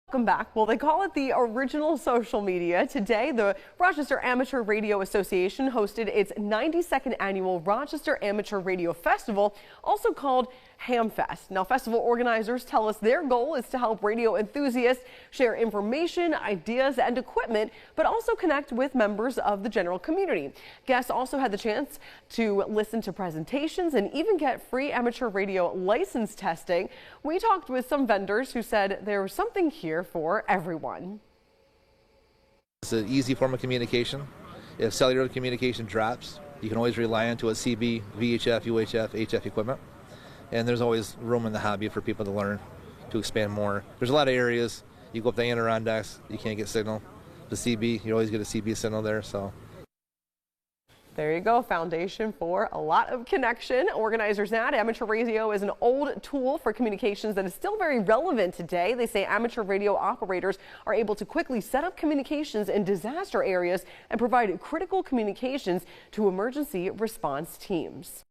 Welcome back. Well, they call it the original social media. Today, the Rochester Amateur Radio Association hosted its 92nd annual Rochester Amateur Radio Festival, also called HamFest. Now, festival organizers tell us their goal is to help radio enthusiasts share information, ideas, and equipment, but also connect with members of the general community. Guests also had the chance to listen to presentations and even get free amateur radio license testing. We talked with some vendors who said there was something here for everyone. It's an easy form of communication. If cellular communication drops, you can always rely on to a CB, VHF, UHF, HF equipment. And there's always room in the hobby for people to learn, to expand more. There's a lot of areas. You go up the Adirondacks, you can't get signal. The CB, you always get a CB signal there. So there you go, foundation for a lot of connection. Organizers add amateur radio is an old tool for communications that is still very relevant today. They say amateur radio operators are able to quickly set up communications in disaster areas and provide critical communications to emergency response teams.